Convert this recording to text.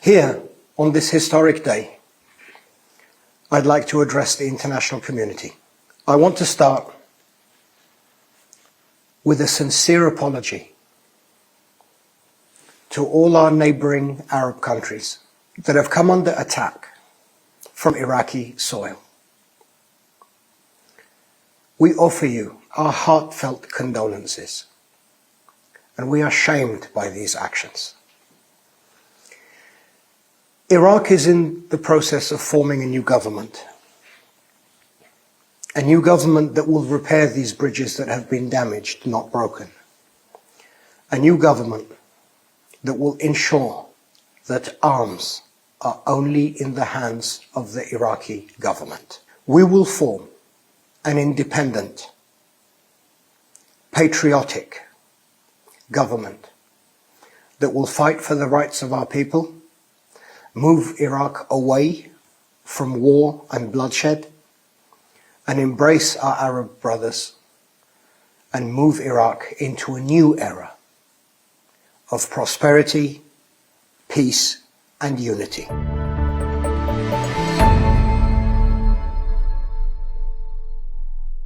Here, on this historic day, I'd like to address the international community. I want to start with a sincere apology to all our neighboring Arab countries that have come under attack from Iraqi soil. We offer you our heartfelt condolences, and we are shamed by these actions. Iraq is in the process of forming a new government that will repair these bridges that have been damaged, not broken. A new government that will ensure that arms are only in the hands of the Iraqi government. We will form an independent, patriotic government that will fight for the rights of our people, move Iraq away from war and bloodshed, and embrace our Arab brothers and move Iraq into a new era of prosperity, peace, and unity.